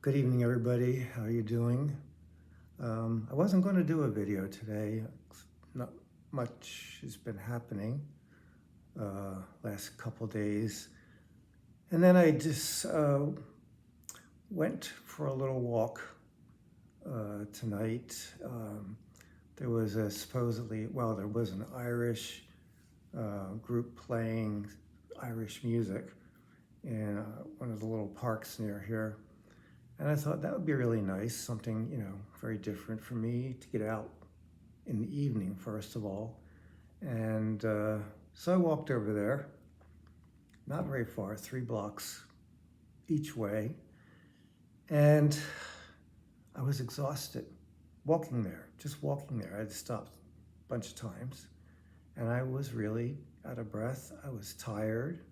Good evening, everybody. How are you doing? I wasn't going to do a video today. Not much has been happening last couple days. And then I just went for a little walk tonight. There was a there was an Irish group playing Irish music in one of the little parks near here. And I thought that would be really nice, something, very different for me to get out in the evening, first of all. And so I walked over there, not very far, 3 blocks each way. And I was exhausted just walking there. I had stopped a bunch of times. And I was really out of breath. I was tired.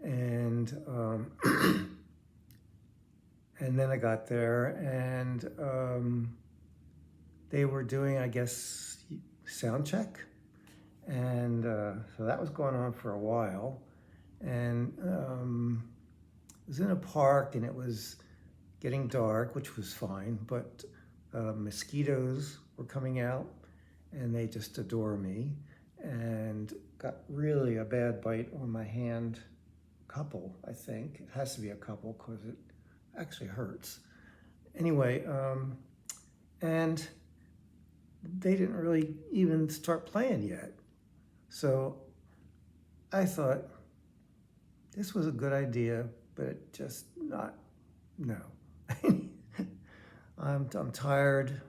And and then I got there, and they were doing, I guess, sound check. And so that was going on for a while. And it was in a park, and it was getting dark, which was fine, but mosquitoes were coming out, and they just adore me, and got really a bad bite on my hand. Couple, I think. It has to be a couple because it actually hurts. Anyway, and they didn't really even start playing yet. So I thought this was a good idea, but just not, no. I'm tired,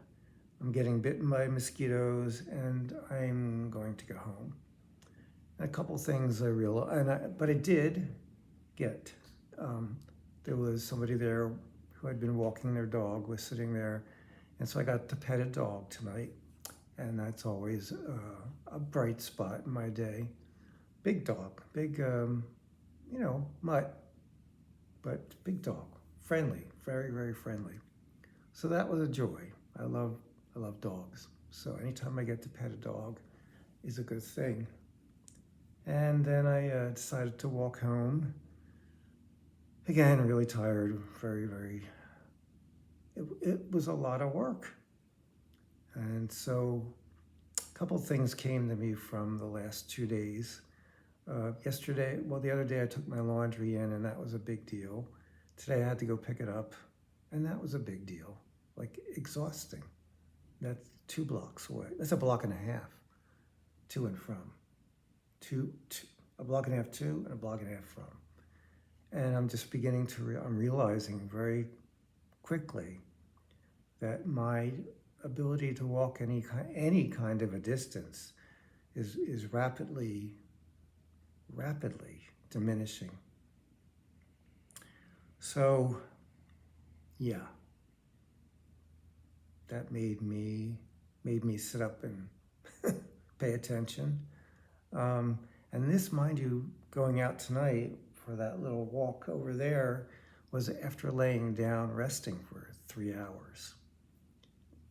I'm getting bitten by mosquitoes, and I'm going to go home. And a couple things I realized, but I did get, there was somebody there who had been walking their dog, was sitting there, and so I got to pet a dog tonight, and that's always a bright spot in my day. Big dog, big, mutt, but big dog, friendly, very, very friendly. So that was a joy. I love dogs. So anytime I get to pet a dog is a good thing. And then I decided to walk home. Again, really tired, very, very, it was a lot of work. And so a couple things came to me from the last 2 days. The other day I took my laundry in, and that was a big deal. Today I had to go pick it up, and that was a big deal, like exhausting. That's 2 blocks away. That's a block and a half to and from. A block and a half to, and a block and a half from. And I'm just beginning to, I'm realizing very quickly that my ability to walk any kind of a distance is rapidly diminishing. So, yeah, that made me sit up and pay attention. And this, mind you, going out tonight for that little walk over there was after laying down resting for 3 hours,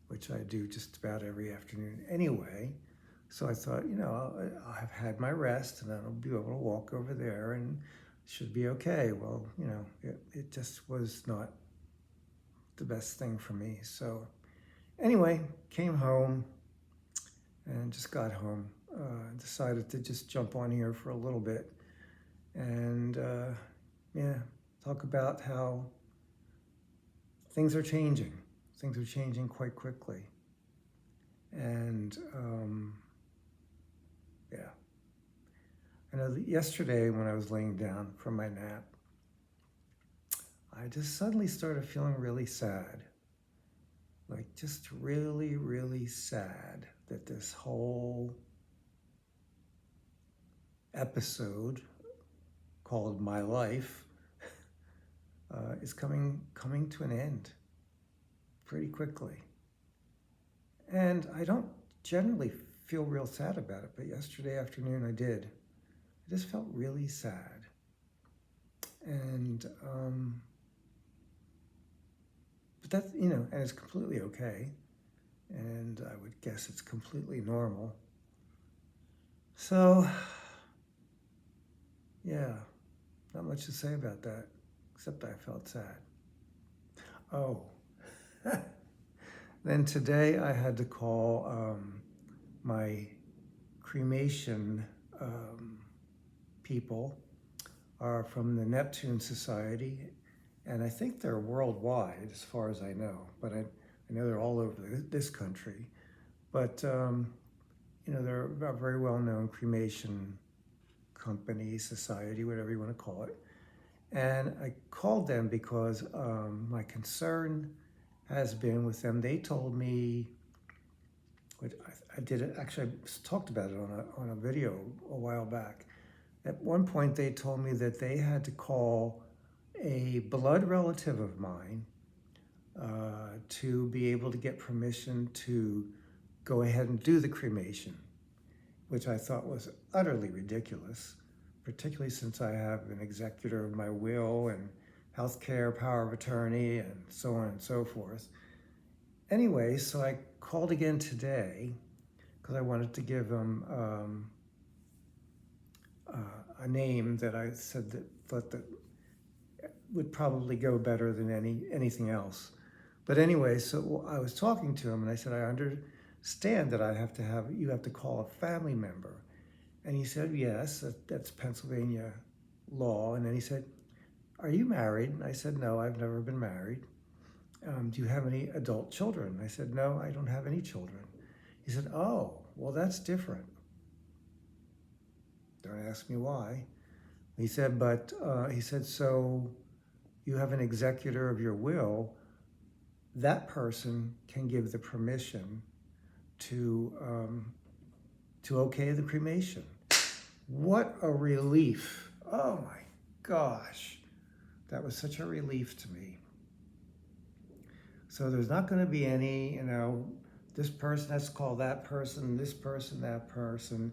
which I do just about every afternoon anyway. So I thought, I've had my rest, and I'll be able to walk over there and should be okay. Well, it just was not the best thing for me. So anyway, came home and just got home. Decided to just jump on here for a little bit and talk about how things are changing. Things are changing quite quickly. And I know that yesterday when I was laying down from my nap, I just suddenly started feeling really sad. Like just really, really sad that this whole episode called My Life is coming to an end pretty quickly. And I don't generally feel real sad about it, but yesterday afternoon I did. I just felt really sad. And, but that's, and it's completely okay. And I would guess it's completely normal. So, yeah, not much to say about that, except I felt sad. Oh, then today I had to call my cremation people are from the Neptune Society, and I think they're worldwide as far as I know, but I know they're all over this country. But, they're a very well-known cremation company, society, whatever you want to call it. And I called them because my concern has been with them. They told me, which I did it, actually I talked about it on a video a while back. At one point they told me that they had to call a blood relative of mine to be able to get permission to go ahead and do the cremation, which I thought was utterly ridiculous, particularly since I have an executor of my will and health care power of attorney and so on and so forth. Anyway, so I called again today because I wanted to give them a name that I said that thought that would probably go better than anything else. But anyway, so I was talking to him and I said, I understand that you have to call a family member. And he said, yes, that's Pennsylvania law. And then he said, are you married? And I said, no, I've never been married. Do you have any adult children? I said, no, I don't have any children. He said, oh, well, that's different. Don't ask me why. He said, so you have an executor of your will. That person can give the permission to okay the cremation. What a relief. Oh my gosh. That was such a relief to me. So there's not going to be any, this person has to call that person, this person, that person.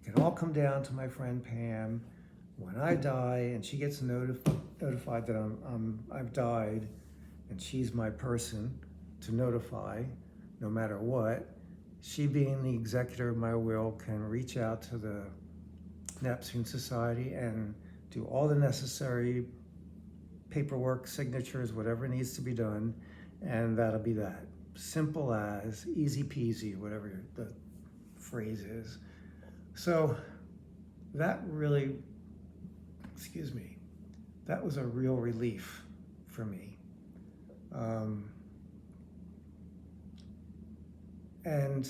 It can all come down to my friend Pam. When I die and she gets notified that I've died, and she's my person to notify no matter what, she being the executor of my will can reach out to the Neptune Society and do all the necessary paperwork, signatures, whatever needs to be done, and that'll be that. Simple as, easy peasy, whatever the phrase is. So that really, that was a real relief for me. And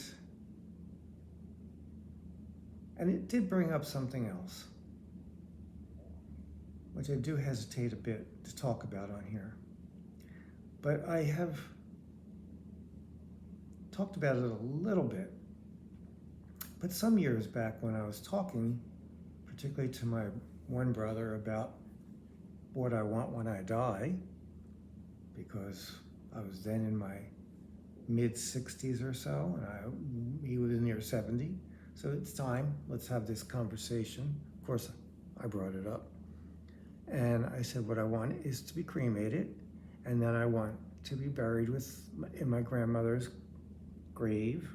it did bring up something else, which I do hesitate a bit to talk about on here. But I have talked about it a little bit. But some years back when I was talking, particularly to my one brother, about what I want when I die, because I was then in my mid-60s or so, and he was near 70. So it's time, let's have this conversation. Of course, I brought it up. And I said, what I want is to be cremated, and then I want to be buried in my grandmother's grave.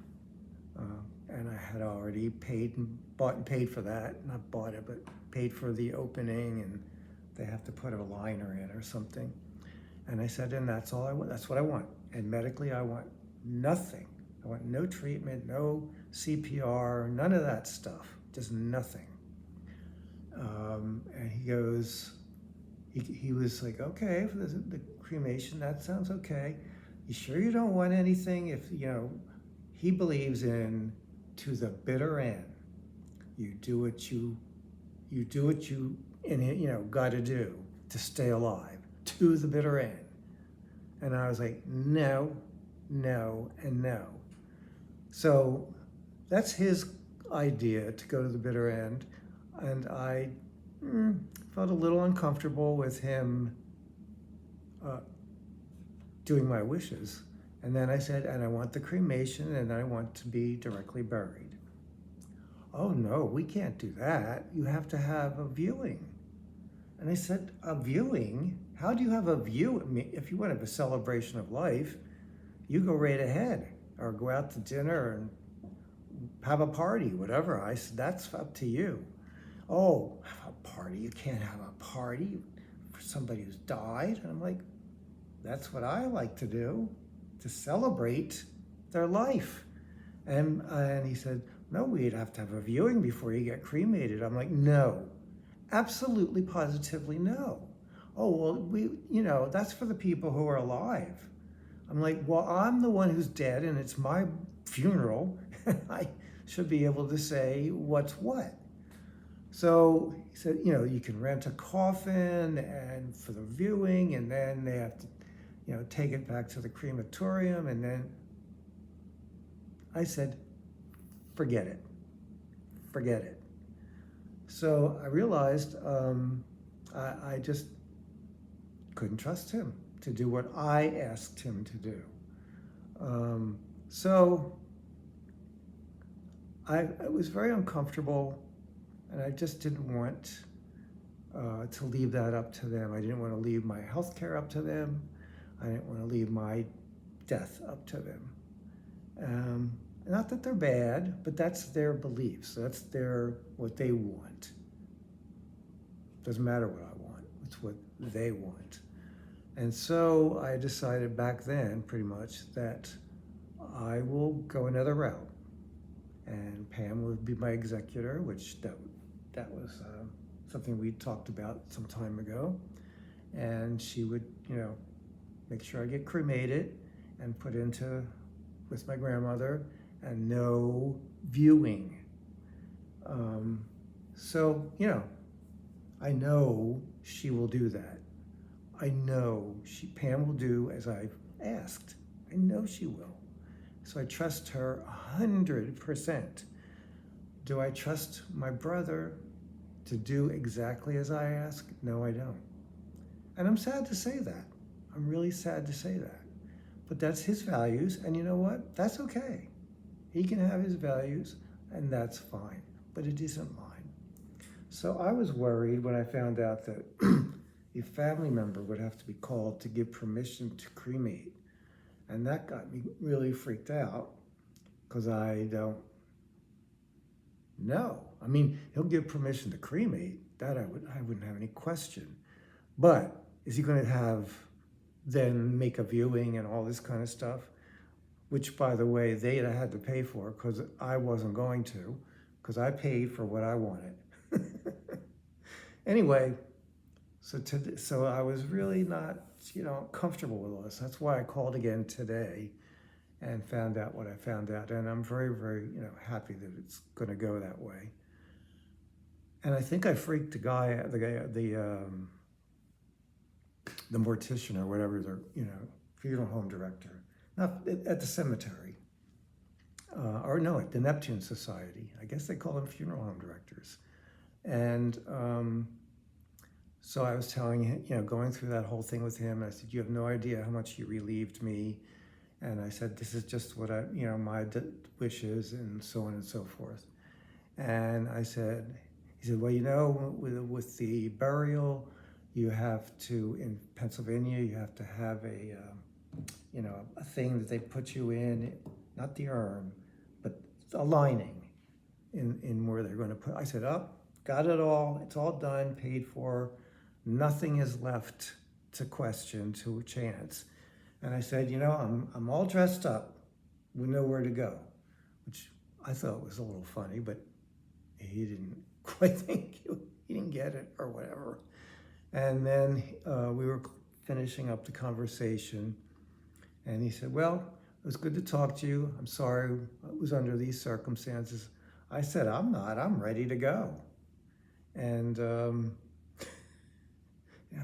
And I had already bought and paid for that. Not bought it, but paid for the opening, and they have to put a liner in or something. And I said, and that's all I want. That's what I want. And medically, I want nothing. I want no treatment, no CPR, none of that stuff, just nothing. And he goes, he was like, okay, for the cremation, that sounds okay. You sure you don't want anything? If, he believes in to the bitter end. You do what you got to do to stay alive, to the bitter end. And I was like, no, no, and no. So that's his idea, to go to the bitter end. And I felt a little uncomfortable with him doing my wishes. And then I said, and I want the cremation, and I want to be directly buried. Oh no, we can't do that. You have to have a viewing. And I said, a viewing? How do you have a view? I mean, if you want to have a celebration of life, you go right ahead, or go out to dinner and have a party, whatever. I said, that's up to you. Oh, have a party? You can't have a party for somebody who's died? And I'm like, That's what I like to do, to celebrate their life. And he said, no, we'd have to have a viewing before you get cremated. I'm like, no, absolutely, positively no. Oh, well, that's for the people who are alive. I'm like, well, I'm the one who's dead and it's my funeral. I should be able to say what's what. So he said, you can rent a coffin and for the viewing, and then they have to, take it back to the crematorium. And then I said, forget it, forget it. So I realized I just couldn't trust him to do what I asked him to do. So I was very uncomfortable, and I just didn't want to leave that up to them. I didn't want to leave my health care up to them. I didn't want to leave my death up to them. Not that they're bad, but that's their beliefs. That's what they want. Doesn't matter what I want. It's what they want. And so I decided back then, pretty much, that I will go another route. And Pam would be my executor, which that was something we talked about some time ago. And she would, make sure I get cremated and put into with my grandmother, and no viewing. So, I know she will do that. I know Pam will do as I've asked. I know she will. So I trust her 100%. Do I trust my brother to do exactly as I ask? No, I don't. And I'm sad to say that. I'm really sad to say that. But that's his values, and you know what? That's okay. He can have his values, and that's fine. But it isn't mine. So I was worried when I found out that a family member would have to be called to give permission to cremate. And that got me really freaked out, because I don't know. I mean, he'll give permission to cremate. That I wouldn't have any question. But is he going to then make a viewing and all this kind of stuff? Which, by the way, they had to pay for, because I wasn't going to, because I paid for what I wanted. Anyway, so I was really not, comfortable with all this. That's why I called again today and found out what I found out. And I'm very, very, happy that it's going to go that way. And I think I freaked the mortician or whatever, funeral home director, not at the cemetery, or no, at the Neptune Society. I guess they call them funeral home directors. And so I was telling him, going through that whole thing with him, I said, you have no idea how much you relieved me. And I said, this is just what my wishes, and so on and so forth. And he said, well, with the burial, you have to, in Pennsylvania, you have to have a thing that they put you in, not the urn, but a lining in where they're going to put. I said, got it all. It's all done, paid for. Nothing is left to question, to chance. And I said, I'm all dressed up. We know where to go, which I thought was a little funny, but he didn't quite think, he didn't get it or whatever. And then we were finishing up the conversation, and he said, well, it was good to talk to you. I'm sorry it was under these circumstances. I said, I'm not. I'm ready to go. And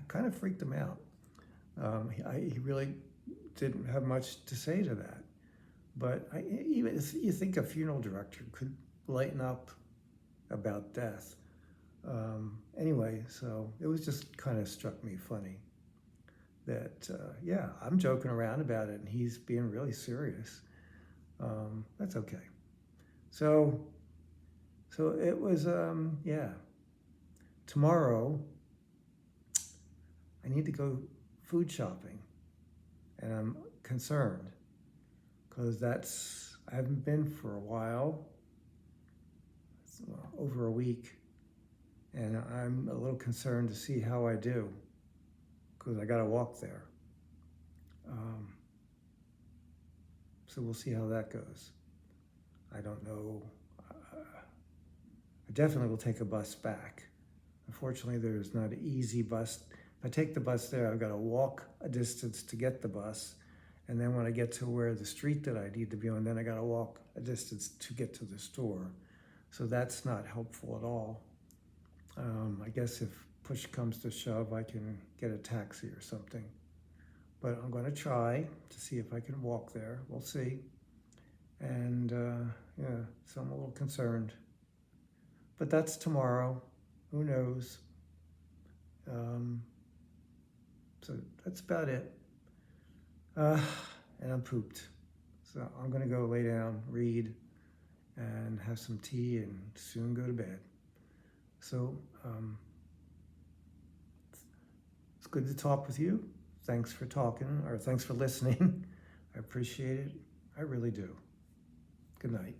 kind of freaked him out. He really didn't have much to say to that. But even if you think a funeral director could lighten up about death. Anyway, so it was just kind of struck me funny that, I'm joking around about it and he's being really serious. That's okay. So it was, tomorrow I need to go food shopping, and I'm concerned because I haven't been for a while, over a week, and I'm a little concerned to see how I do, because I got to walk there. So we'll see how that goes. I don't know. I definitely will take a bus back. Unfortunately, there's not an easy bus. If I take the bus there, I've got to walk a distance to get the bus. And then when I get to where the street that I need to be on, then I got to walk a distance to get to the store. So that's not helpful at all. I guess if push comes to shove, I can get a taxi or something. But I'm going to try to see if I can walk there. We'll see. And yeah, so I'm a little concerned. But that's tomorrow. Who knows? So that's about it. And I'm pooped. So I'm going to go lay down, read, and have some tea and soon go to bed. So it's good to talk with you. Thanks for talking, or thanks for listening. I appreciate it. I really do. Good night.